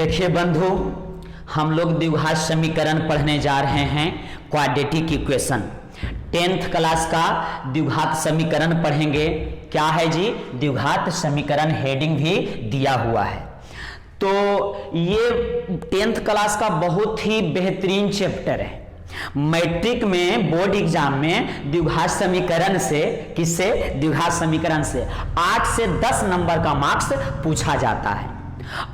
देखिए बंधु, हम लोग द्विघात समीकरण पढ़ने जा रहे हैं, क्वाड्रेटिक इक्वेशन। 10th क्लास का द्विघात समीकरण पढ़ेंगे। क्या है जी? द्विघात समीकरण, हेडिंग भी दिया हुआ है। तो ये 10th क्लास का बहुत ही बेहतरीन चैप्टर है। मैट्रिक में बोर्ड एग्जाम में द्विघात समीकरण से, किससे? द्विघात समीकरण से 8 से 10 नंबर का मार्क्स पूछा जाता है।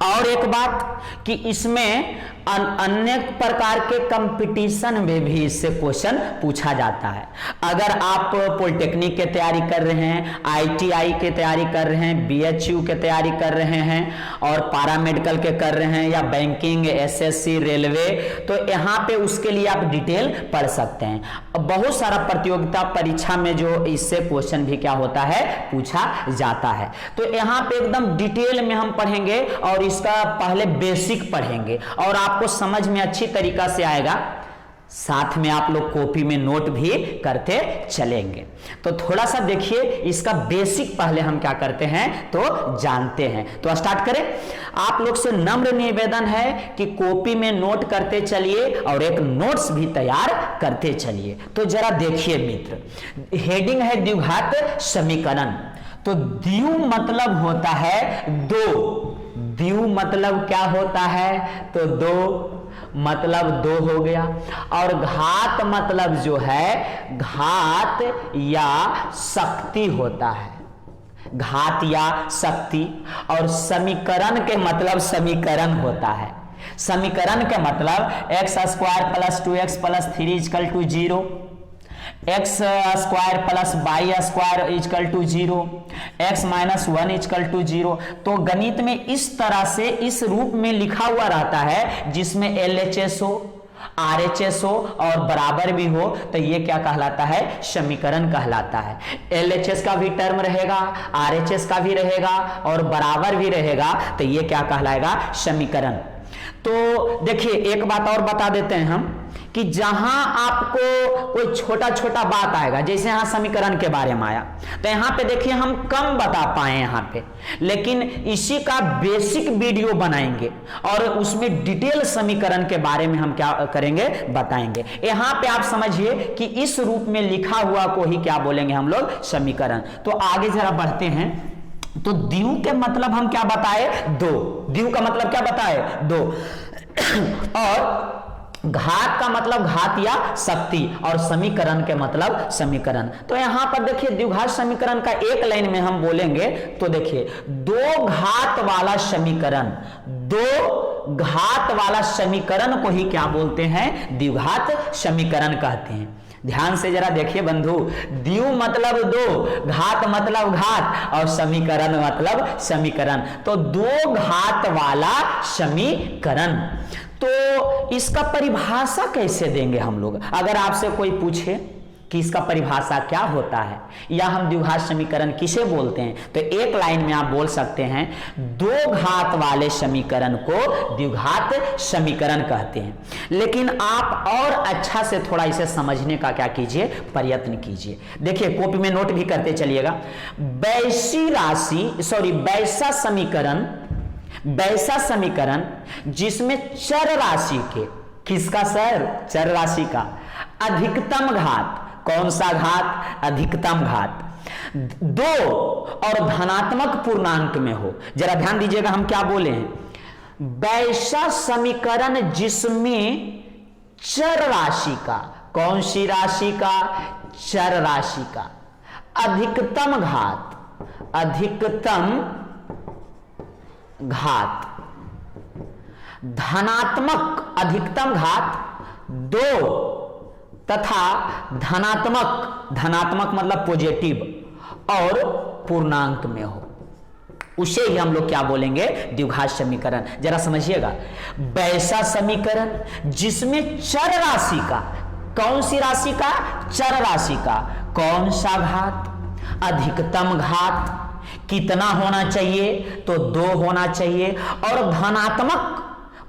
और एक बात कि इसमें अन्य प्रकार के कंपटीशन में भी इससे क्वेश्चन पूछा जाता है। अगर आप पॉलिटेक्निक की तैयारी कर रहे हैं, आईटीआई की तैयारी कर रहे हैं, बीएचयू की तैयारी कर रहे हैं और पैरामेडिकल के कर रहे हैं या बैंकिंग, एसएससी, रेलवे, तो यहाँ पे उसके लिए आप डिटेल पढ़ सकते हैं। बहुत सारा प्रतियोगिता परीक्षा में जो इससे क्वेश्चन भी क्या होता है, पूछा जाता है। तो यहाँ पे एकदम डिटेल में हम पढ़ेंगे और इसका पहले बेसिक पढ़ेंगे और आपको समझ में अच्छी तरीका से आएगा। साथ में आप लोग कॉपी में नोट भी करते चलेंगे। तो थोड़ा सा देखिए, इसका बेसिक पहले हम क्या करते हैं तो जानते हैं। तो स्टार्ट करें। आप लोग से नम्र निवेदन है कि कॉपी में नोट करते चलिए और एक नोट्स भी तैयार करते चलिए। तो जरा देखिए मित्र, हेडिंग है द्विघात समीकरण। तो द्वि मतलब होता है दो। द्वि मतलब क्या होता है? तो दो, मतलब दो हो गया। और घात मतलब जो है घात या शक्ति होता है, घात या शक्ति। और समीकरण के मतलब समीकरण होता है। समीकरण के मतलब x² + 2x + 3 = 0, x² + y² = 0, x - 1 = 0। तो गणित में इस तरह से इस रूप में लिखा हुआ रहता है, जिसमें LHS हो, RHS हो और बराबर भी हो, तो ये क्या कहलाता है? समीकरण कहलाता है। LHS का भी टर्म रहेगा, RHS का भी रहेगा और बराबर भी रहेगा, तो ये क्या कहलाएगा? समीकरण। तो देखिए, एक बात और बता देते हैं हम कि जहां आपको कोई छोटा छोटा बात आएगा, जैसे यहां समीकरण के बारे में आया, तो यहां पे देखिए हम कम बता पाए यहां पे, लेकिन इसी का बेसिक वीडियो बनाएंगे और उसमें डिटेल समीकरण के बारे में हम क्या करेंगे, बताएंगे। यहां पे आप समझिए कि इस रूप में लिखा हुआ को ही क्या बोलेंगे हम लोग? समीकरण। तो आगे जरा बढ़ते हैं। तो द्वि के मतलब हम क्या बताए? दो। द्वि का मतलब क्या बताए? दो। और घात का मतलब घात या शक्ति और समीकरण के मतलब समीकरण। तो यहां पर देखिए, द्विघात समीकरण का एक लाइन में हम बोलेंगे तो देखिए, दो घात वाला समीकरण, दो घात वाला समीकरण को ही क्या बोलते हैं? द्विघात समीकरण कहते हैं। ध्यान से जरा देखिए बंधु, द्वि मतलब दो, घात मतलब घात और समीकरण मतलब समीकरण। तो दो घात वाला समीकरण। तो इसका परिभाषा कैसे देंगे हम लोग? अगर आपसे कोई पूछे कि इसका परिभाषा क्या होता है या हम द्विघात समीकरण किसे बोलते हैं, तो एक लाइन में आप बोल सकते हैं, दो घात वाले समीकरण को द्विघात समीकरण कहते हैं। लेकिन आप और अच्छा से थोड़ा इसे समझने का क्या कीजिए, प्रयत्न कीजिए। देखिए, कॉपी में नोट भी करते चलिएगा। वैसा समीकरण जिसमें चर राशि के, किसका सर? चर राशि का अधिकतम घात। कौन सा घात? अधिकतम घात। दो और धनात्मक पूर्णांक में हो। जरा ध्यान दीजिएगा, हम क्या बोले हैं? वैसा समीकरण जिसमें चर राशि का, कौन सी राशि का? चर राशि का अधिकतम घात, अधिकतम घात, धनात्मक अधिकतम घात दो तथा धनात्मक मतलब पॉजिटिव और पूर्णांक में हो, उसे ही हम लोग क्या बोलेंगे? द्विघात समीकरण। जरा समझिएगा, वैसा समीकरण जिसमें चर राशि का, कौन सी राशि का? चर राशि का। कौन सा घात? अधिकतम घात। कितना होना चाहिए? तो दो होना चाहिए और धनात्मक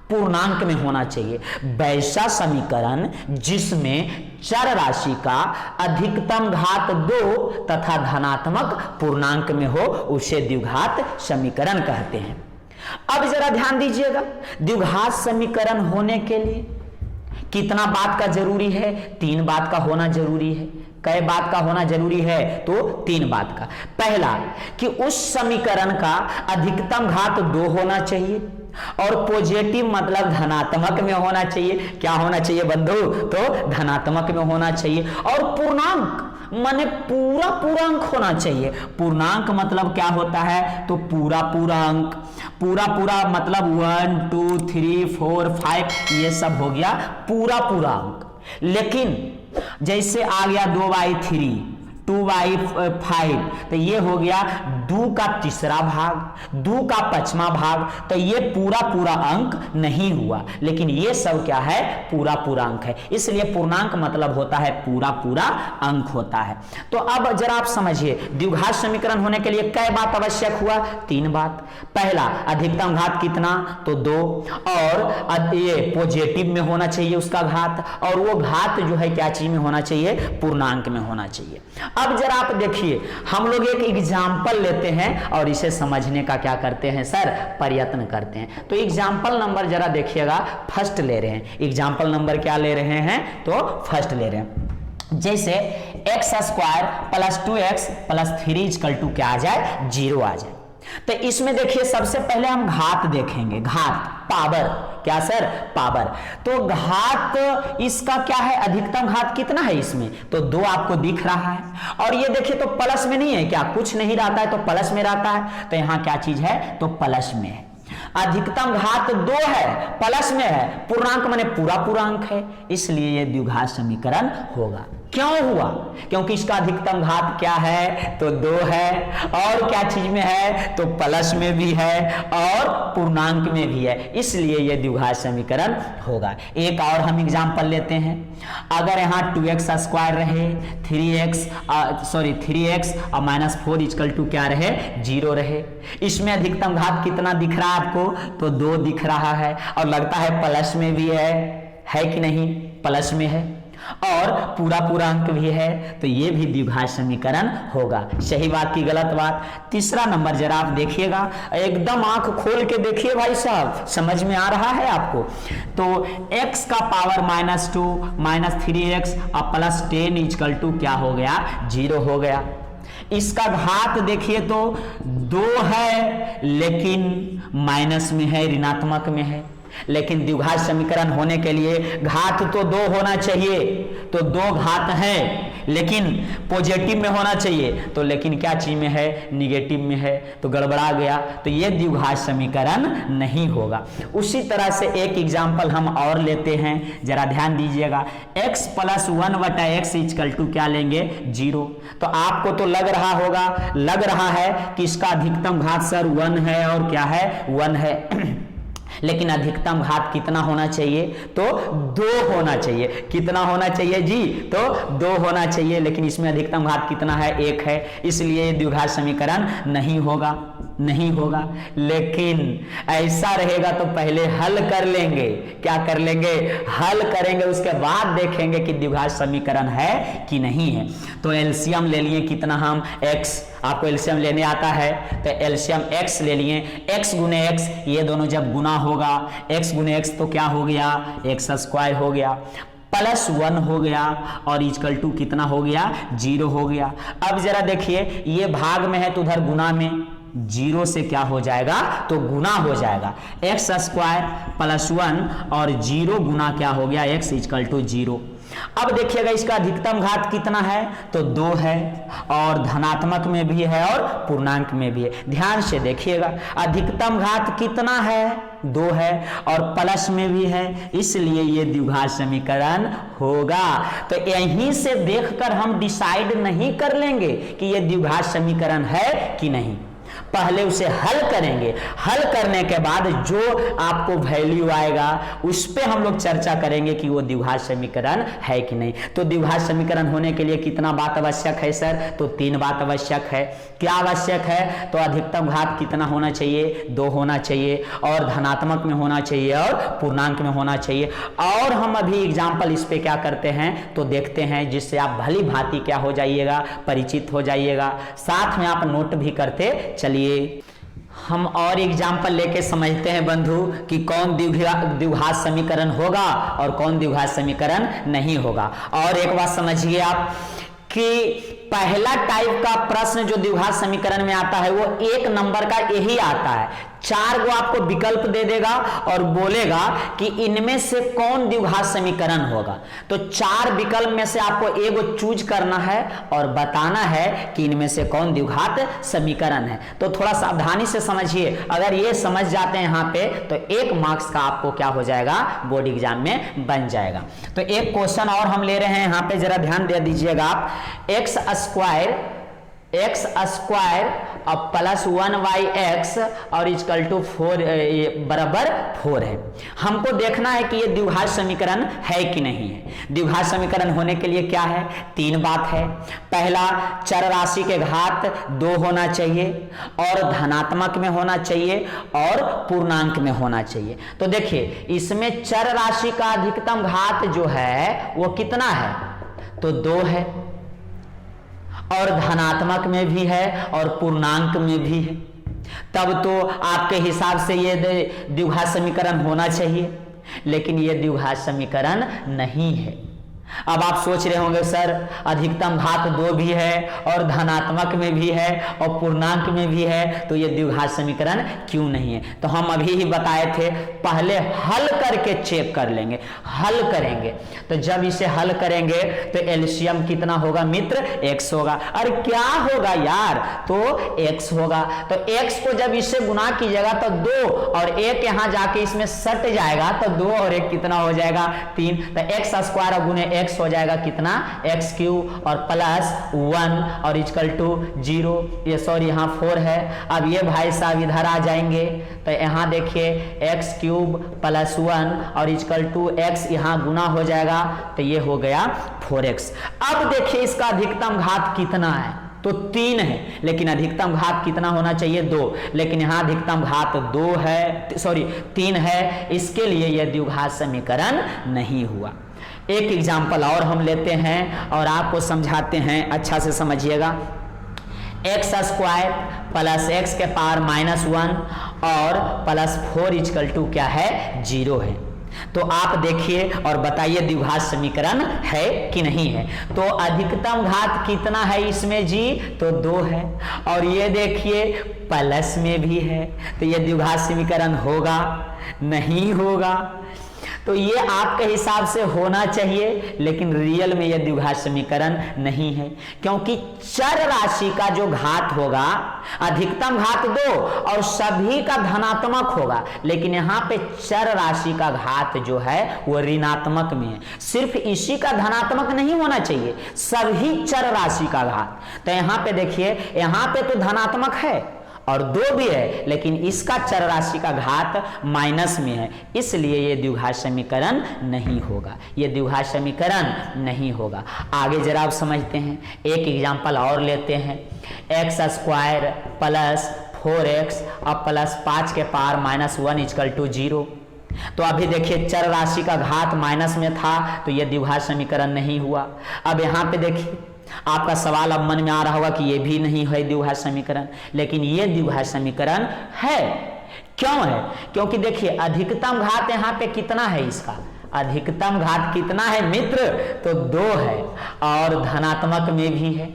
पूर्णांक में होना चाहिए। वैसा समीकरण जिसमें चर राशि का अधिकतम घात दो तथा धनात्मक पूर्णांक में हो, उसे द्विघात समीकरण कहते हैं। अब जरा ध्यान दीजिएगा, द्विघात समीकरण होने के लिए कितना बात का जरूरी है? 3 बात का होना जरूरी है। कई बात का होना जरूरी है? तो 3 बात का। पहला कि उस समीकरण का अधिकतम घात 2 होना चाहिए और पॉजिटिव मतलब धनात्मक में होना चाहिए। क्या होना चाहिए बंधु? तो धनात्मक में होना चाहिए। और पूर्णांक माने पूरा पूर्णांक होना चाहिए। पूर्णांक मतलब क्या होता है? तो पूरा पूर्णांक। पूरा पूरा मतलब 1 2 3 4 5 ये सब हो गया पूरा पूर्णांक। लेकिन जैसे आ गया 2/3 2/5 तो ये हो गया 2 का तीसरा भाग, 2 का 5वां भाग, तो ये पूरा पूरा अंक नहीं हुआ। लेकिन ये सब क्या है? पूरा पूरा अंक है। इसलिए पूर्णांक मतलब होता है पूरा पूरा अंक होता है। तो अब जरा आप समझिए, द्विघात समीकरण होने के लिए कै बात आवश्यक हुआ? 3 बात। पहला अधिकतम घात कितना? तो 2, और ये पॉजिटिव में होना चाहिए उसका घात, और वो घात जो है क्या चीज में होना चाहिए? पूर्णांक में होना चाहिए। अब जरा आप देखिए, हम लोग एक एग्जाम्पल लेते हैं और इसे समझने का क्या करते हैं सर? प्रयत्न करते हैं। तो एग्जाम्पल नंबर जरा देखिएगा, फर्स्ट ले रहे हैं। एग्जाम्पल नंबर क्या ले रहे हैं? तो फर्स्ट ले रहे हैं। जैसे x² + 2x + 3 = क्या आ जाए? 0 आ जाए। तो इसमें देखिए सबसे पहले हम घात देखेंगे। घात पावर, क्या सर? पावर। तो घात इसका क्या है? अधिकतम घात कितना है इसमें? तो 2 आपको दिख रहा है। और ये देखिए तो प्लस में नहीं है क्या? कुछ नहीं रहता है तो प्लस में रहता है। तो यहां क्या चीज है? तो प्लस में है। अधिकतम घात 2 है, प्लस में है, पूर्णांक माने पूरा पूर्णांक है, इसलिए यह द्विघात समीकरण होगा। क्यों हुआ? क्योंकि इसका अधिकतम घात क्या है? तो 2 है, और क्या चीज में है? तो प्लस में भी है और पूर्णांक में भी है, इसलिए यह द्विघात समीकरण होगा। एक और हम एग्जांपल लेते हैं। अगर यहाँ 2x² रहे, 3x और -4 = क्या रहे? 0 रहे। इसमें अधिकतम घात कितना दिख रहा है आपको? तो 2 दिख रहा है, और लगता है प्लस में भी है कि नहीं? प्लस में है, और पूरा पूर्णांक भी है, तो ये भी द्विघात समीकरण होगा। सही बात की गलत बात? तीसरा नंबर जरा आप देखिएगा, एकदम आंख खोल के देखिए भाई साहब, समझ में आ रहा है आपको? तो x का पावर -2 -3x और +10 = क्या हो गया? 0 हो गया। इसका घात देखिए तो 2 है, लेकिन माइनस में है, ऋणात्मक में है। लेकिन द्विघात समीकरण होने के लिए घात तो 2 होना चाहिए, तो 2 घात है, लेकिन पॉजिटिव में होना चाहिए, तो लेकिन क्या चीज में है? निगेटिव में है, तो गड़बड़ा गया, तो ये द्विघात समीकरण नहीं होगा। उसी तरह से एक एग्जाम्पल हम और लेते हैं, जरा ध्यान दीजिएगा। x + 1/x = क्या लेंगे? 0। तो आपको तो लग रहा है कि इसका अधिकतम घात सर 1 है, और क्या है? 1 है। लेकिन अधिकतम घात कितना होना चाहिए? तो 2 होना चाहिए। कितना होना चाहिए जी? तो 2 होना चाहिए, लेकिन इसमें अधिकतम घात कितना है? 1 है, इसलिए द्विघात समीकरण नहीं होगा। लेकिन ऐसा रहेगा तो पहले हल कर लेंगे। क्या कर लेंगे? हल करेंगे, उसके बाद देखेंगे कि द्विघात समीकरण है कि नहीं है। तो एलसीएम ले लिए कितना हम? x, आपको एलसीएम लेने आता है, तो एलसीएम x ले लिए। x × x, ये दोनों जब गुना होगा, x × x तो क्या हो गया? x² हो गया, +1 हो गया, और = कितना हो गया? 0 हो गया। अब जरा देखिए, ये भाग में है तो उधर गुना में 0 से क्या हो जाएगा? तो गुना हो जाएगा। x² + 1 और 0 गुना क्या हो गया? x = 0। अब देखिएगा इसका अधिकतम घात कितना है? तो 2 है, और धनात्मक में भी है और पूर्णांक में भी है। ध्यान से देखिएगा, अधिकतम घात कितना है? 2 है, और प्लस में भी है, इसलिए ये द्विघात समीकरण होगा। तो यहीं से देखकर हम डिसाइड नहीं कर लेंगे कि ये द्विघात समीकरण है कि नहीं, पहले उसे हल करेंगे। हल करने के बाद जो आपको वैल्यू आएगा उस पे हम लोग चर्चा करेंगे कि वो द्विघात समीकरण है कि नहीं। तो द्विघात समीकरण होने के लिए कितना बात आवश्यक है सर? तो 3 बात आवश्यक है। क्या आवश्यक है? तो अधिकतम घात कितना होना चाहिए? 2 होना चाहिए, और धनात्मक में होना चाहिए, और पूर्णांक में होना चाहिए। और हम अभी एग्जाम्पल इस पे क्या करते हैं तो देखते हैं, जिससे आप भली भांति क्या हो जाइएगा? परिचित हो जाइएगा। साथ में आप नोट भी करते चलिए। हम और एग्जाम्पल लेके समझते हैं बंधु कि कौन द्विघात समीकरण होगा और कौन द्विघात समीकरण नहीं होगा। और एक बात समझिए आप कि पहला टाइप का प्रश्न जो द्विघात समीकरण में आता है वो एक नंबर का यही आता है, 4 गो आपको विकल्प दे देगा और बोलेगा कि इनमें से कौन द्विघात समीकरण होगा। तो 4 विकल्प में से आपको एगो चूज करना है और बताना है कि इनमें से कौन द्विघात समीकरण है। तो थोड़ा सावधानी से समझिए, अगर ये समझ जाते हैं यहाँ पे तो 1 मार्क्स का आपको क्या हो जाएगा, बोर्ड एग्जाम में बन जाएगा। तो एक क्वेश्चन और हम ले रहे हैं यहाँ पे, जरा ध्यान दे दीजिएगा आप। एक्स स्क्वायर और प्लस 1y(x) और इक्वल टू 4 बराबर 4 है। हमको देखना है कि ये द्विघात समीकरण है कि नहीं है। द्विघात समीकरण होने के लिए क्या है, 3 बात है। पहला, चर राशि के घात 2 होना चाहिए और धनात्मक में होना चाहिए और पूर्णांक में होना चाहिए। तो देखिए इसमें चर राशि का अधिकतम घात जो है वो कितना है, तो 2 है, और धनात्मक में भी है और पूर्णांक में भी है। तब तो आपके हिसाब से ये द्विघात समीकरण होना चाहिए, लेकिन ये द्विघात समीकरण नहीं है। अब आप सोच रहे होंगे सर अधिकतम घात 2 भी है और धनात्मक में भी है और पूर्णांक में भी है, तो ये द्विघात समीकरण क्यों नहीं है। तो हम अभी ही बताए थे, पहले हल करके चेक कर लेंगे, हल करेंगे। तो जब इसे हल करेंगे तो एलसीएम कितना होगा मित्र, x होगा। अरे क्या होगा यार, तो x होगा। तो x को जब इससे गुना कीजिएगा तो 2 और 1 यहां जाके इसमें सट जाएगा, तो 2 और 1 कितना हो जाएगा, 3। तो एक्स स्क्वायर गुने x हो जाएगा कितना, x³ और प्लस 1 और इक्वल टू 0, ये सॉरी यहाँ 4 है। अब ये भाई साहब इधर आ जाएंगे, तो यहाँ देखिए x³ प्लस 1 और इक्वल टू x यहाँ गुना हो जाएगा, तो ये हो गया 4x। अब देखिए इसका अधिकतम घात कितना है, तो 3 है, लेकिन अधिकतम घात कितना होना चाहिए, 2, लेकिन यहाँ अधिकतम घात 2 है, सॉरी 3 है, इसके लिए यह द्विघात समीकरण नहीं हुआ। एक एग्जाम्पल और हम लेते हैं और आपको समझाते हैं, अच्छा से समझिएगा। एक्स स्क्वायर प्लस x के पावर -1 और प्लस 4 इक्वल टू क्या है, 0 है। तो आप देखिए और बताइए द्विघात समीकरण है कि नहीं है। तो अधिकतम घात कितना है इसमें जी, तो 2 है, और ये देखिए प्लस में भी है, तो ये द्विघात समीकरण होगा, नहीं होगा। तो ये आपके हिसाब से होना चाहिए, लेकिन रियल में यह द्विघात समीकरण नहीं है, क्योंकि चर राशि का जो घात होगा, अधिकतम घात 2 और सभी का धनात्मक होगा, लेकिन यहाँ पे चर राशि का घात जो है वो ऋणात्मक में है। सिर्फ इसी का धनात्मक नहीं होना चाहिए, सभी चर राशि का घात। तो यहाँ पे देखिए, यहाँ पे तो धनात्मक है और 2 भी है, लेकिन इसका चर राशि का घात माइनस में है, इसलिए ये द्विघात समीकरण नहीं होगा, ये द्विघात समीकरण नहीं होगा। आगे जरा आप समझते हैं, एक एग्जांपल और लेते हैं। एक्स स्क्वायर प्लस 4x और प्लस 5 के पावर -1 इक्वल टू 0। तो अभी देखिए चर राशि का घात माइनस में था, तो यह द्विघात समीकरण नहीं हुआ। अब यहाँ पे देखिए आपका सवाल अब मन में आ रहा होगा कि ये भी नहीं है द्विघात समीकरण, लेकिन ये द्विघात समीकरण है। क्यों है, क्योंकि देखिए अधिकतम घात यहाँ पे कितना है, इसका अधिकतम घात कितना है मित्र, तो 2 है और धनात्मक में भी है,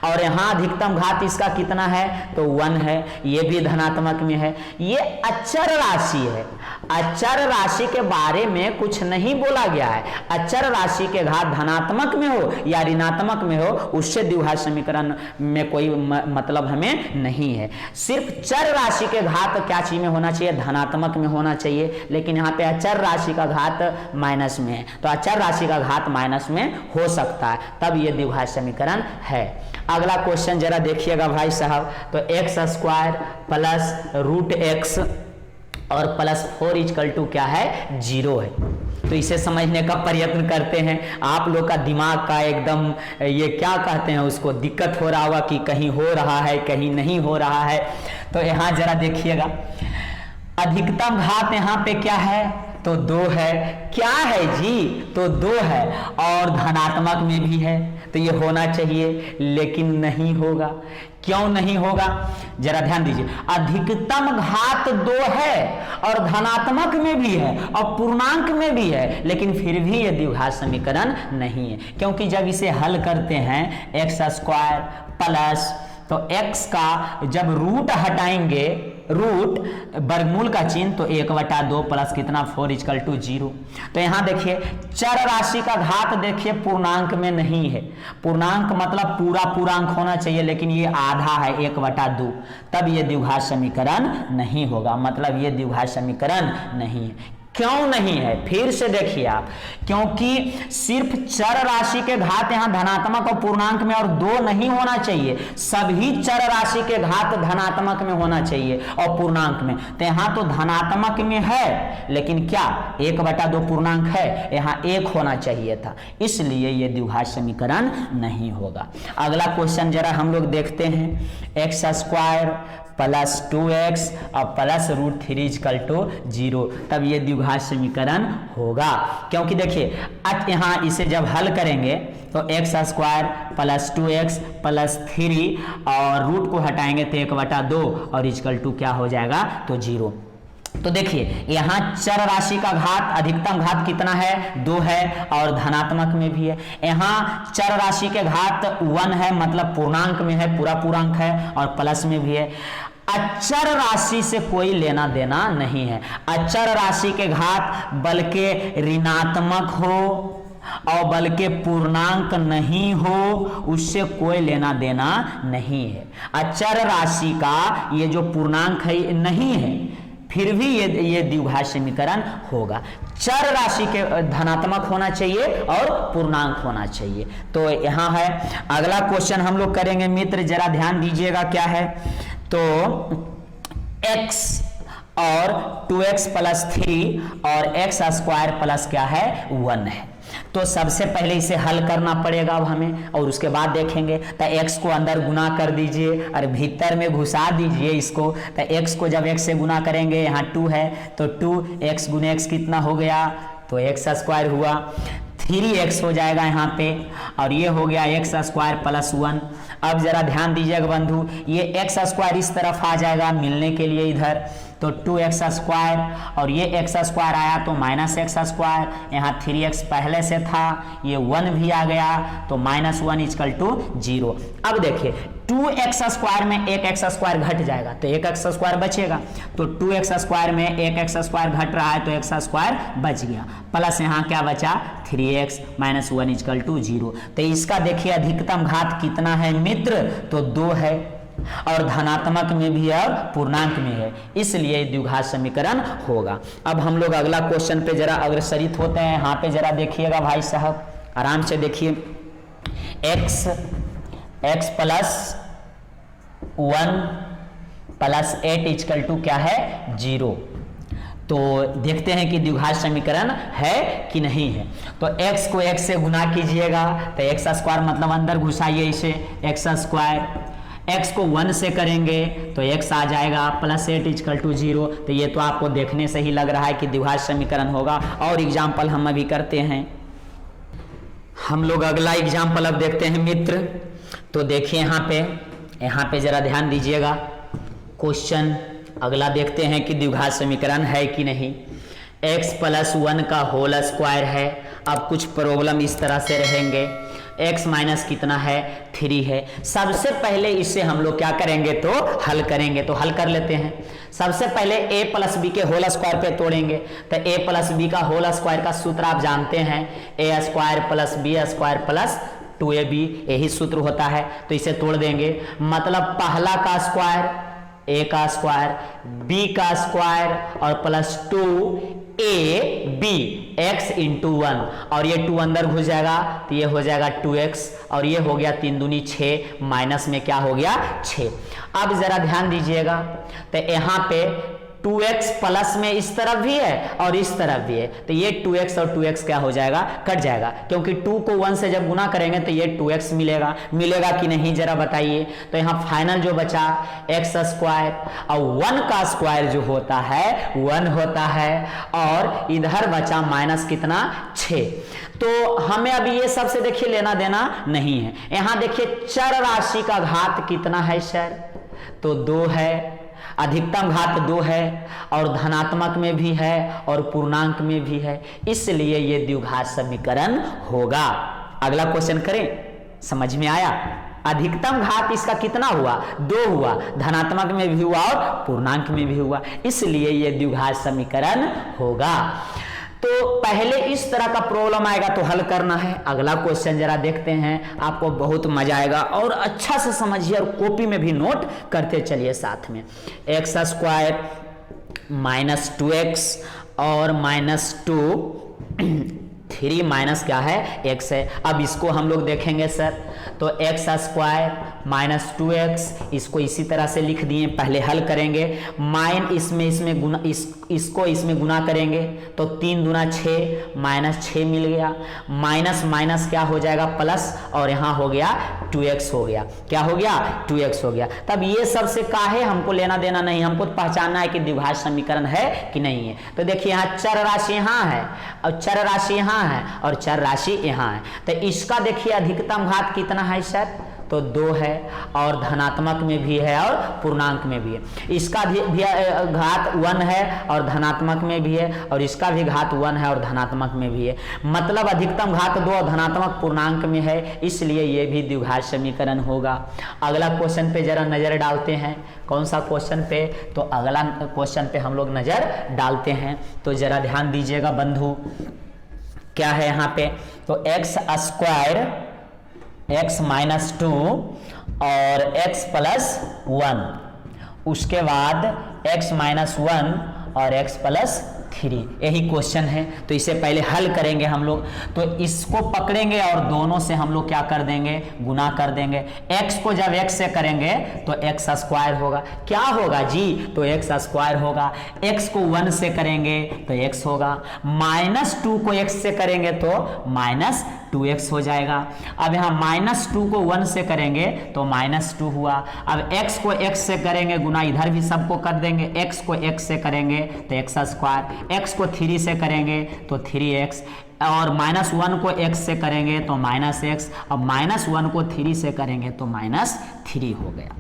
और यहाँ अधिकतम घात इसका कितना है, तो 1 है, ये भी धनात्मक में है। ये अचर राशि है, अचर राशि के बारे में कुछ नहीं बोला गया है। अचर राशि के घात धनात्मक में हो या ऋणात्मक में हो, उससे द्विघात समीकरण में कोई मतलब हमें नहीं है। सिर्फ चर राशि के घात क्या चीज में होना चाहिए, धनात्मक में होना चाहिए, लेकिन यहाँ पे अचर राशि का घात माइनस में है, तो अचर राशि का घात माइनस में हो सकता है, तब ये द्विघात समीकरण है। अगला क्वेश्चन जरा देखिएगा भाई साहब। तो एक्स स्क्वायर प्लस √x और प्लस 4 इक्वल टू क्या है, 0 है। तो इसे समझने का प्रयत्न करते हैं। आप लोग का दिमाग का एकदम ये क्या कहते हैं उसको, दिक्कत हो रहा होगा कि कहीं हो रहा है कहीं नहीं हो रहा है। तो यहाँ जरा देखिएगा, अधिकतम घात यहाँ पे क्या है, तो 2 है, क्या है जी, तो 2 है, और धनात्मक में भी है, तो ये होना चाहिए, लेकिन नहीं होगा। क्यों नहीं होगा, जरा ध्यान दीजिए। अधिकतम घात 2 है और धनात्मक में भी है और पूर्णांक में भी है, लेकिन फिर भी ये द्विघात समीकरण नहीं है, क्योंकि जब इसे हल करते हैं एक्स स्क्वायर प्लस, तो x का जब रूट हटाएंगे, रूट वर्गमूल का चिन्ह, तो 1/2 प्लस कितना 4 = 0। तो यहां देखिए चर राशि का घात देखिए पूर्णांक में नहीं है, पूर्णांक मतलब पूरा पूर्णांक होना चाहिए, लेकिन ये आधा है 1/2, तब ये द्विघात समीकरण नहीं होगा, मतलब ये द्विघात समीकरण नहीं है। क्यों नहीं है, फिर से देखिए आप, क्योंकि सिर्फ चर राशि के घात यहां धनात्मक और पूर्णांक में और 2 नहीं होना चाहिए, सभी चर राशि के घात धनात्मक में होना चाहिए और पूर्णांक में, तो यहां तो धनात्मक में है, लेकिन क्या 1/2 पूर्णांक है, यहां 1 होना चाहिए था, इसलिए यह द्विघात समीकरण नहीं होगा। अगला क्वेश्चन जरा हम लोग देखते हैं, x² प्लस 2x और प्लस √3 = 0, तब ये द्विघात समीकरण होगा, क्योंकि देखिए यहाँ इसे जब हल करेंगे तो x² प्लस 2x प्लस 3 और रूट को हटाएंगे तो 1/2 और = क्या हो जाएगा, तो 0। तो देखिए यहाँ चर राशि का घात, अधिकतम घात कितना है, 2 है और धनात्मक में भी है। यहाँ चर राशि के घात 1 है, मतलब पूर्णांक में है, पूरा पूर्णांक है और प्लस में भी है। अचर राशि से कोई लेना देना नहीं है, अचर राशि के घात बल्कि ऋणात्मक हो और बल्कि पूर्णांक नहीं हो, उससे कोई लेना देना नहीं है। अचर राशि का ये जो पूर्णांक है नहीं है, फिर भी ये द्विघात समीकरण होगा। चर राशि के धनात्मक होना चाहिए और पूर्णांक होना चाहिए। तो यहाँ है अगला क्वेश्चन हम लोग करेंगे मित्र, जरा ध्यान दीजिएगा क्या है, तो x और 2x प्लस 3 और x² प्लस क्या है 1 है। तो सबसे पहले इसे हल करना पड़ेगा अब हमें, और उसके बाद देखेंगे। तो x को अंदर गुना कर दीजिए और भीतर में घुसा दीजिए इसको। तो x को जब x से गुना करेंगे, यहाँ 2 है तो 2x गुने x कितना हो गया, तो x² हुआ, 3x हो जाएगा यहाँ पे, और ये हो गया x² प्लस 1। अब जरा ध्यान दीजिएगा बंधु, ये x² इस तरफ आ जाएगा मिलने के लिए इधर, तो 2x² और ये x² आया तो -x², यहाँ 3x पहले से था, ये 1 भी आ गया तो -1 = 0। अब देखिए 2x² में 1x² घट जाएगा तो 1x² बचेगा, तो 2x² में 1x² घट रहा है तो x² बच गया, प्लस यहाँ क्या बचा 3x -1 = 0। तो इसका देखिए अधिकतम घात कितना है मित्र, तो 2 है और धनात्मक में भी है और पूर्णांक में है, इसलिए द्विघात समीकरण होगा। अब हम लोग अगला क्वेश्चन पे जरा अग्रसरित होते हैं। यहाँ पे जरा देखिएगा भाई साहब, आराम से देखिए, x प्लस 1 प्लस 8 = क्या है 0। तो देखते हैं कि द्विघात समीकरण है कि नहीं है। तो x को x से गुना कीजिएगा तो x² मतलब अंदर घुसाइए इसे, x², x को 1 से करेंगे तो x आ जाएगा प्लस 8 = 0। तो ये तो आपको देखने से ही लग रहा है कि द्विघात समीकरण होगा। और एग्जाम्पल हम अभी करते हैं, हम लोग अगला एग्जाम्पल अब देखते हैं मित्र। तो देखिए यहाँ पे जरा ध्यान दीजिएगा, क्वेश्चन अगला देखते हैं कि द्विघात समीकरण है कि नहीं। x प्लस 1 का होल स्क्वायर है। अब कुछ प्रॉब्लम इस तरह से रहेंगे, x माइनस कितना है 3 है। सबसे पहले इसे हम लोग क्या करेंगे, तो हल करेंगे। तो हल कर लेते हैं। सबसे पहले a प्लस बी के होल स्क्वायर पे तोड़ेंगे। तो a प्लस बी का होल स्क्वायर का सूत्र आप जानते हैं, a² plus b² plus 2ab, यही सूत्र होता है। तो इसे तोड़ देंगे, मतलब पहला का स्क्वायर a का स्क्वायर, b का स्क्वायर और प्लस 2ab x × 1, और ये 2 अंदर घुस जाएगा तो ये हो जाएगा 2x, और ये हो गया 3 दूनी 6, माइनस में क्या हो गया 6। अब जरा ध्यान दीजिएगा, तो यहाँ पे 2x प्लस में इस तरफ भी है और इस तरफ भी है, तो ये 2x और 2x क्या हो जाएगा, कट जाएगा, क्योंकि 2 को 1 से जब गुना करेंगे तो ये 2x मिलेगा, मिलेगा कि नहीं जरा बताइए। तो यहाँ फाइनल जो बचा x स्क्वायर, और 1 का स्क्वायर जो होता है 1 होता है, और इधर बचा माइनस कितना 6। तो हमें अभी ये सबसे देखिए लेना देना नहीं है। यहां देखिए चर राशि का घात कितना है सर, तो 2 है, अधिकतम घात 2 है, और धनात्मक में भी है और पूर्णांक में भी है, इसलिए ये द्विघात समीकरण होगा। अगला क्वेश्चन करें, समझ में आया। अधिकतम घात इसका कितना हुआ, 2 हुआ, धनात्मक में भी हुआ और पूर्णांक में भी हुआ, इसलिए ये द्विघात समीकरण होगा। तो पहले इस तरह का प्रॉब्लम आएगा तो हल करना है। अगला क्वेश्चन जरा देखते हैं, आपको बहुत मजा आएगा और अच्छा से समझिए और कॉपी में भी नोट करते चलिए साथ में। एक्स स्क्वायर माइनस 2x और माइनस 2, 3 माइनस क्या है x है। अब इसको हम लोग देखेंगे सर, तो एक्स स्क्वायर माइनस 2x, इसको इसी तरह से लिख दिए, पहले हल करेंगे, इसमें गुना, इसको इसमें गुना करेंगे तो 3 दूना 6, माइनस 6 मिल गया, माइनस माइनस क्या हो जाएगा प्लस, और यहाँ हो गया 2x हो गया, क्या हो गया 2x हो गया। तब ये सबसे काहे हमको लेना देना नहीं, हमको पहचानना है कि द्विघात समीकरण है कि नहीं है। तो देखिए यहाँ चर राशि यहाँ है और चर राशि यहाँ है और चर राशि यहाँ है, तो इसका देखिए अधिकतम घात कितना है सर, तो 2 है, और धनात्मक में भी है और पूर्णांक में भी है। इसका भी घात 1 है और धनात्मक में भी है, और इसका भी घात 1 है और धनात्मक में भी है, मतलब अधिकतम घात 2 और धनात्मक पूर्णांक में है, इसलिए ये भी द्विघात समीकरण होगा। अगला क्वेश्चन पे जरा नजर डालते हैं, कौन सा क्वेश्चन पे, तो अगला क्वेश्चन पे हम लोग नजर डालते हैं, तो जरा ध्यान दीजिएगा बंधु, क्या है यहाँ पे, तो एक्स स्क्वायर x माइनस 2 और x प्लस 1, उसके बाद x माइनस 1 और x प्लस 3, यही क्वेश्चन है। तो इसे पहले हल करेंगे हम लोग, तो इसको पकड़ेंगे और दोनों से हम लोग क्या कर देंगे, गुना कर देंगे। x को जब x से करेंगे तो x स्क्वायर होगा, क्या होगा जी, तो x स्क्वायर होगा, x को 1 से करेंगे तो x होगा, माइनस 2 को x से करेंगे तो माइनस 2x हो जाएगा। अब यहाँ माइनस 2 को 1 से करेंगे तो माइनस 2 हुआ। अब x को x से करेंगे गुना, इधर भी सबको कर देंगे, x को x से करेंगे तो x स्क्वायर, x को 3 से करेंगे तो 3x, और माइनस 1 को x से करेंगे तो माइनस x, अब माइनस 1 को 3 से करेंगे तो माइनस 3 हो गया।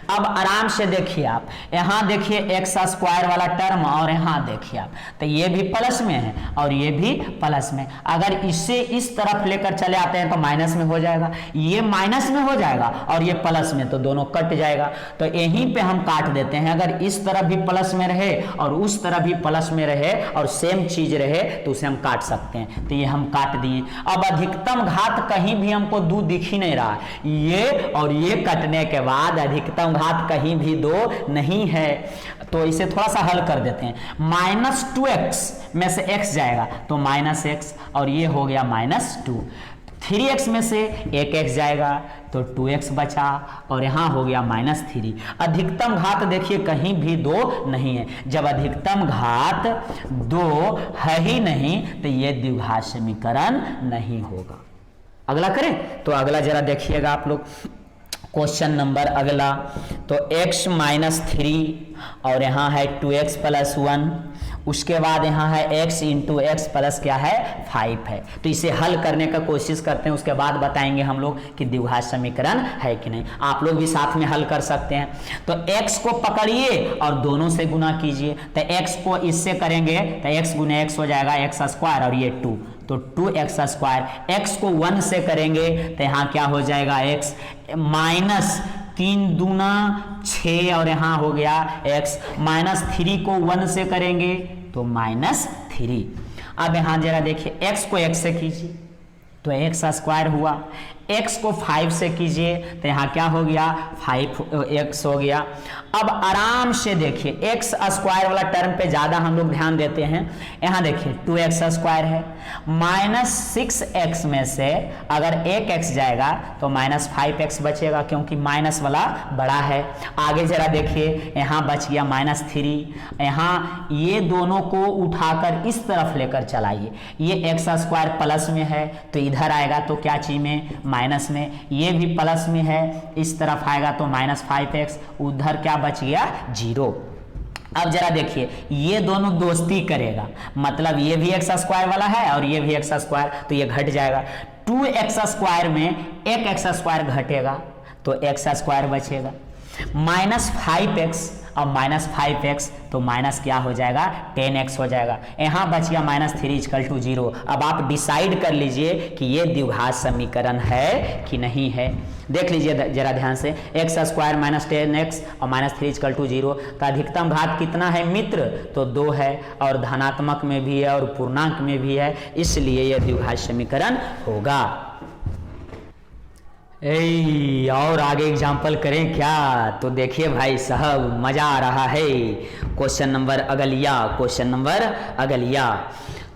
अब आराम से देखिए आप, यहाँ देखिए एक्स स्क्वायर वाला टर्म और यहाँ देखिए आप, तो ये भी प्लस में है और ये भी प्लस में, अगर इसे इस तरफ लेकर चले आते हैं तो माइनस में हो जाएगा, ये माइनस में हो जाएगा और ये प्लस में, तो दोनों कट जाएगा। तो यहीं पे हम काट देते हैं, अगर इस तरफ भी प्लस में रहे और उस तरफ भी प्लस में रहे और सेम चीज रहे तो उसे हम काट सकते हैं, तो ये हम काट दिए। अब अधिकतम घात कहीं भी हमको 2 दिख ही नहीं रहा, ये और ये कटने के बाद अधिकतम घात कहीं भी 2 नहीं है, तो इसे थोड़ा सा हल कर देते हैं। माइनस 2x में से x जाएगा तो माइनस x, और ये हो गया माइनस 2, 3x में से 1x जाएगा तो 2x बचा, और यहाँ हो गया माइनस 3। अधिकतम घात देखिए कहीं भी 2 नहीं है, जब अधिकतम घात 2 है ही नहीं तो ये द्विघात समीकरण नहीं होगा। अगला करें, तो अगला जरा देखिएगा आप लोग, क्वेश्चन नंबर अगला, तो x माइनस 3 और यहाँ है 2x प्लस 1, उसके बाद यहाँ है x इंटू एक्स प्लस क्या है 5 है। तो इसे हल करने का कोशिश करते हैं, उसके बाद बताएंगे हम लोग कि द्विघात समीकरण है कि नहीं। आप लोग भी साथ में हल कर सकते हैं। तो x को पकड़िए और दोनों से गुना कीजिए, तो x को इससे करेंगे तो x गुने x हो जाएगा x स्क्वायर, और ये 2 तो 2x स्क्वायर, x को 1 से करेंगे तो यहाँ क्या हो जाएगा x माइनस 3 दूना 6, और यहाँ हो गया x, माइनस 3 को 1 से करेंगे तो माइनस 3। अब यहाँ जरा देखिए x को x से कीजिए तो x स्क्वायर हुआ, x को 5 से कीजिए तो यहाँ क्या हो गया 5x हो गया। अब आराम से देखिए x स्क्वायर वाला टर्म पे ज्यादा हम लोग ध्यान देते हैं। यहाँ देखिए 2x स्क्वायर है, -6x में से अगर 1x जाएगा तो -5x बचेगा क्योंकि माइनस वाला बड़ा है। आगे जरा देखिए यहाँ बच गया -3। यहाँ ये दोनों को उठाकर इस तरफ लेकर चलाइए, ये x स्क्वायर प्लस में है तो इधर आएगा तो क्या चीज में माइनस में, ये भी प्लस में है इस तरफ आएगा तो -5x, उधर क्या बच गया 0। अब जरा देखिए ये दोनों दोस्ती करेगा, मतलब ये भी x स्क्वायर वाला है और ये भी x स्क्वायर, तो ये घट जाएगा। 2x स्क्वायर में एक x स्क्वायर घटेगा तो x स्क्वायर बचेगा। -5x और -5x तो माइनस क्या हो जाएगा 10x हो जाएगा। यहाँ बच गया -3 = 0। अब आप डिसाइड कर लीजिए कि ये द्विघात समीकरण है कि नहीं है। देख लीजिए जरा ध्यान से, x स्क्वायर -10x और -3 = 0, तो अधिकतम घात कितना है मित्र, तो 2 है और धनात्मक में भी है और पूर्णांक में भी है, इसलिए यह द्विघात समीकरण होगा। और आगे एग्जाम्पल करें क्या, तो देखिए भाई साहब मजा आ रहा है। क्वेश्चन नंबर अगलिया,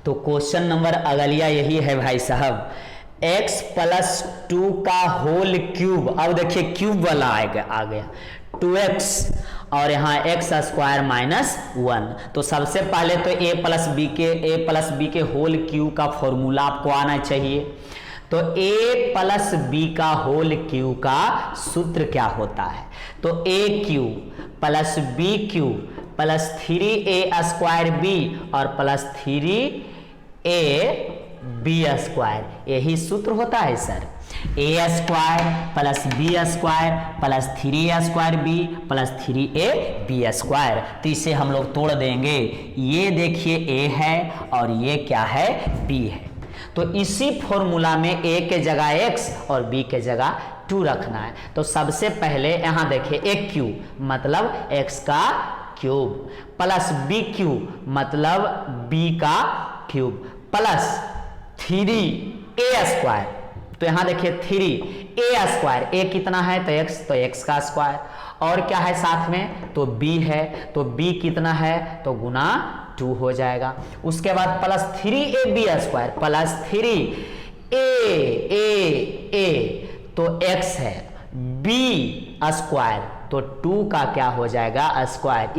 तो क्वेश्चन नंबर अगलिया यही है भाई साहब, x + 2 का होल क्यूब। अब देखिए क्यूब वाला आ गया 2x और यहाँ x स्क्वायर -1। तो सबसे पहले तो a प्लस बी के होल क्यूब का फॉर्मूला आपको आना चाहिए। तो a + b का होल क्यूब का सूत्र क्या होता है, तो a³ + b³ + 3a² और +3ab², यही सूत्र होता है sir. a² + b² + 3a² + 3ab², तो इसे हम लोग तोड़ देंगे। ये देखिए a है और ये क्या है b है, तो इसी फॉर्मूला में a के जगह x और b के जगह 2 रखना है। तो सबसे पहले यहाँ देखिए a³ मतलब x का क्यूब प्लस b³ मतलब b का क्यूब प्लस 3a², तो यहाँ देखिए 3a², a कितना है तो x का स्क्वायर, और क्या है साथ में तो b है, तो b कितना है तो गुना 2 हो जाएगा। उसके बाद +3ab² प्लस 3a तो x है, b² तो 2 का क्या हो जाएगा स्क्वायर =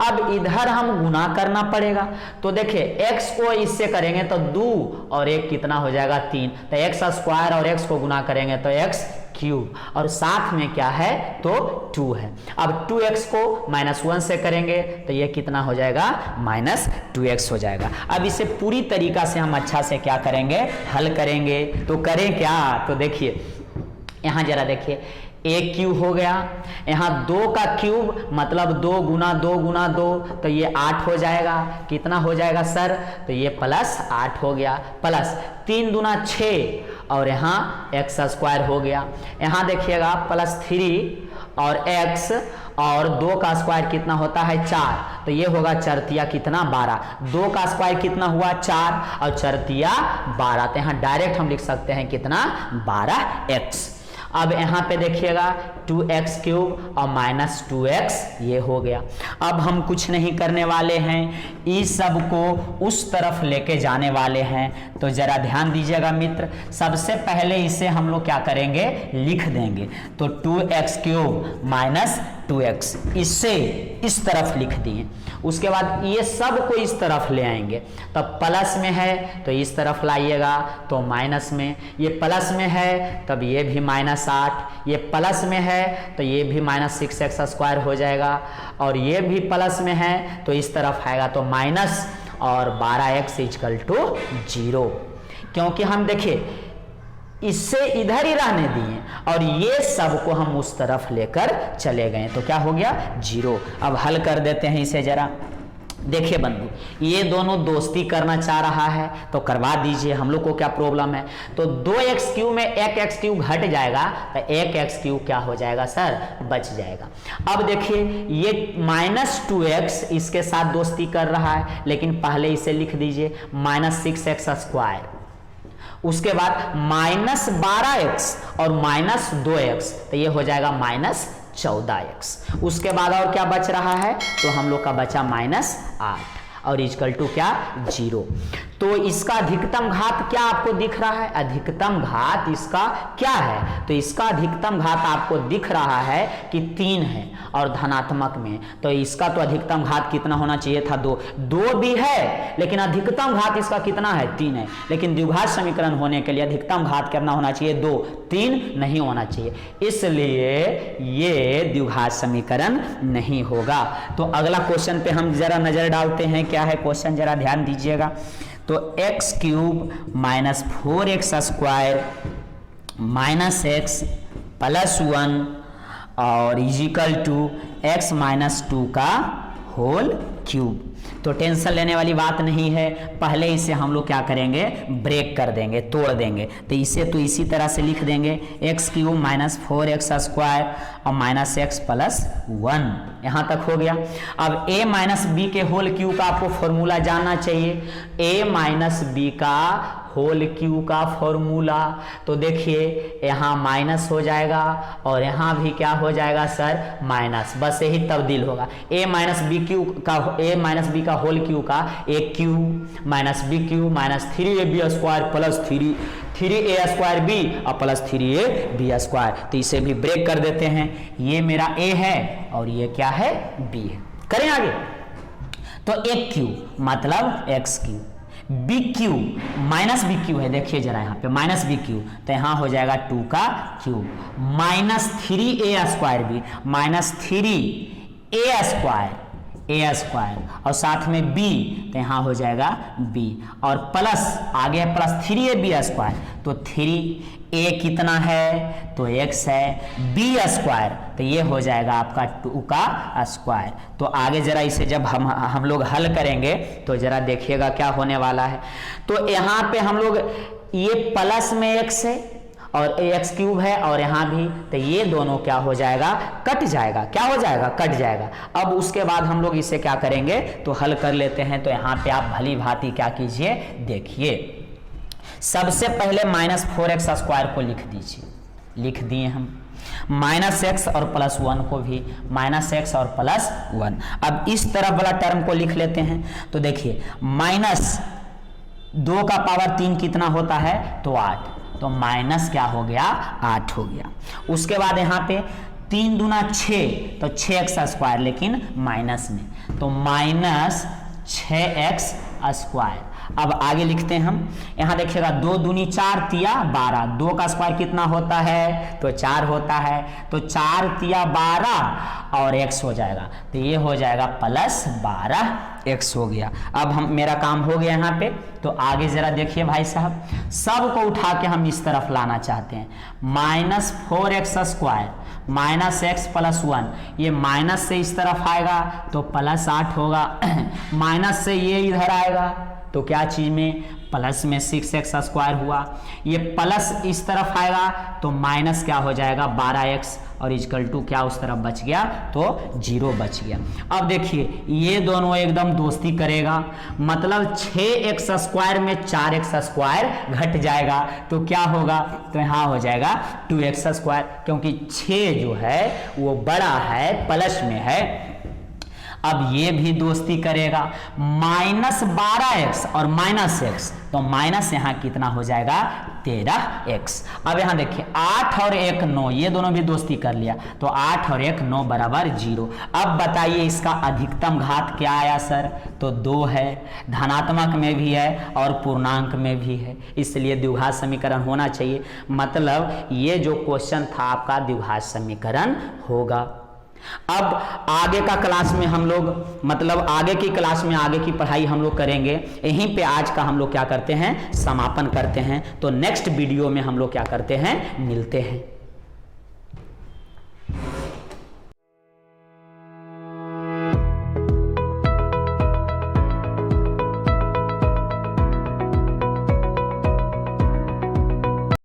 अब इधर हम गुना करना पड़ेगा। तो देखिए x को इससे करेंगे तो 2 और 1 कितना हो जाएगा 3, तो x² और x को गुना करेंगे तो x³ और साथ में क्या है तो 2 है। अब 2x को -1 से करेंगे तो ये कितना हो जाएगा -2x हो जाएगा। अब इसे पूरी तरीका से हम अच्छा से क्या करेंगे हल करेंगे, तो करें क्या, तो देखिए यहाँ जरा देखिए a³ हो गया, यहाँ 2 का क्यूब मतलब 2 × 2 × 2 तो ये 8 हो जाएगा। कितना हो जाएगा सर, तो ये +8 हो गया, प्लस 3 दूना 6 और यहाँ x² हो गया। यहाँ देखिएगा +3 और x और 2 का स्क्वायर कितना होता है 4, तो ये होगा 4 कितना 12, 2 का स्क्वायर कितना हुआ 4 और 4 12, तो यहाँ डायरेक्ट हम लिख सकते हैं कितना 12x। अब यहाँ पे देखिएगा 2x³ और -2x ये हो गया। अब हम कुछ नहीं करने वाले हैं, इस सब को उस तरफ लेके जाने वाले हैं, तो जरा ध्यान दीजिएगा मित्र। सबसे पहले इसे हम लोग क्या करेंगे लिख देंगे, तो 2x³ -2x इससे इस तरफ लिख दिए। उसके बाद ये सब को इस तरफ ले आएंगे, तो प्लस में है तो इस तरफ लाइएगा तो माइनस में, ये प्लस में है तब ये भी -8, ये प्लस में है तो ये भी -6x² हो जाएगा, और ये भी प्लस में है तो इस तरफ आएगा तो माइनस और 12x = 0, क्योंकि हम देखिए इससे इधर ही रहने दिए और ये सब को हम उस तरफ लेकर चले गए, तो क्या हो गया 0। अब हल कर देते हैं इसे जरा। देखिए बंधु, ये दोनों दोस्ती करना चाह रहा है तो करवा दीजिए, हम लोग को क्या प्रॉब्लम है। तो 2x³ में 1x³ घट जाएगा तो 1x³ क्या हो जाएगा सर बच जाएगा। अब देखिए ये -2x इसके साथ दोस्ती कर रहा है, लेकिन पहले इसे लिख दीजिए -6x² उसके बाद -12x और -2x, तो ये हो जाएगा -14x। उसके बाद और क्या बच रहा है, तो हम लोग का बचा -8 और इक्वल टू क्या 0। तो इसका अधिकतम घात क्या आपको दिख रहा है, अधिकतम घात इसका क्या है, तो इसका अधिकतम घात आपको दिख रहा है कि 3 है और धनात्मक में, तो इसका तो अधिकतम घात कितना होना चाहिए था 2 भी है, लेकिन अधिकतम घात इसका कितना है 3 है, लेकिन द्विघात समीकरण होने के लिए अधिकतम घात कितना होना चाहिए 2, 3 नहीं होना चाहिए, इसलिए ये द्विघात समीकरण नहीं होगा। तो अगला क्वेश्चन पे हम जरा नजर डालते हैं, क्या है क्वेश्चन, जरा ध्यान दीजिएगा। तो x³ - 4x² - x + 1 और इजिकल टू x - 2 का होल क्यूब। तो टेंशन लेने वाली बात नहीं है, पहले इसे हम लोग क्या करेंगे, ब्रेक कर देंगे, तोड़ देंगे। तो इसे तो इसी तरह से लिख देंगे x³ - 4x² और -x + 1, यहाँ तक हो गया। अब a - b के होल क्यूब का आपको फॉर्मूला जानना चाहिए, a - b का होल क्यू का फॉर्मूला, तो देखिए यहाँ माइनस हो जाएगा और यहाँ भी क्या हो जाएगा सर, माइनस, बस यही तब्दील होगा। a - b का होल क्यू का a³ - b³ - 3ab² + 3a² और प्लस 3ab², तो इसे भी ब्रेक कर देते हैं। ये मेरा a है और ये क्या है, b है। करें आगे, तो a³ मतलब x³, BQ -BQ है, देखिए जरा यहाँ पे -BQ, तो यहाँ हो जाएगा 2 का क्यूब -3a² -3a² और साथ में b, तो यहाँ हो जाएगा b और प्लस आगे प्लस 3ab², तो 3a कितना है, तो x है, b², तो ये हो जाएगा आपका 2 का स्क्वायर। तो आगे जरा इसे जब हम लोग हल करेंगे तो जरा देखिएगा क्या होने वाला है। तो यहाँ पे हम लोग ये प्लस में x है और x³ है और यहाँ भी, तो ये दोनों क्या हो जाएगा, कट जाएगा, क्या हो जाएगा, कट जाएगा। अब उसके बाद हम लोग इसे क्या करेंगे, तो हल कर लेते हैं। तो यहाँ पे आप भली भांति क्या कीजिए, देखिए सबसे पहले -4x² को लिख दीजिए, लिख दिए हम, -x और +1 को भी, -x और +1। अब इस तरफ वाला टर्म को लिख लेते हैं। तो देखिए -2 का पावर 3 कितना होता है, तो 8, तो माइनस क्या हो गया, 8 हो गया। उसके बाद यहाँ पे 3 दूना 6, तो 6x², लेकिन माइनस में, तो -6x²। अब आगे लिखते हैं हम, यहाँ देखिएगा 2 दूनी 4 तिया 12, 2 का स्क्वायर कितना होता है, तो 4 होता है, तो 4 तिया 12 और x हो जाएगा, तो ये हो जाएगा +12x हो गया। अब मेरा काम हो गया यहाँ पे। तो आगे जरा देखिए भाई साहब, सब को उठा के हम इस तरफ लाना चाहते हैं, -4x² -x + 1, ये माइनस से इस तरफ आएगा तो +8 होगा, माइनस से ये इधर आएगा तो क्या चीज में, प्लस में 6x² हुआ, ये प्लस इस तरफ आएगा तो माइनस क्या हो जाएगा 12x और इक्वल टू क्या उस तरफ बच गया, तो 0 बच गया। अब देखिए ये दोनों एकदम दोस्ती करेगा, मतलब 6x² में 4x² घट जाएगा, तो क्या होगा, तो यहाँ हो जाएगा 2x², क्योंकि 6 जो है वो बड़ा है, प्लस में है। अब ये भी दोस्ती करेगा, -12x और -x, तो माइनस यहाँ कितना हो जाएगा 13x। अब यहाँ देखिए 8 और 1 9, ये दोनों भी दोस्ती कर लिया, तो 8 और 1 9 बराबर 0। अब बताइए इसका अधिकतम घात क्या आया सर, तो 2 है, धनात्मक में भी है और पूर्णांक में भी है, इसलिए द्विघात समीकरण होना चाहिए। मतलब ये जो क्वेश्चन था आपका द्विघात समीकरण होगा। अब आगे का क्लास में हम लोग, मतलब आगे की क्लास में आगे की पढ़ाई हम लोग करेंगे, यहीं पे आज का हम लोग क्या करते हैं, समापन करते हैं। तो नेक्स्ट वीडियो में हम लोग क्या करते हैं, मिलते हैं।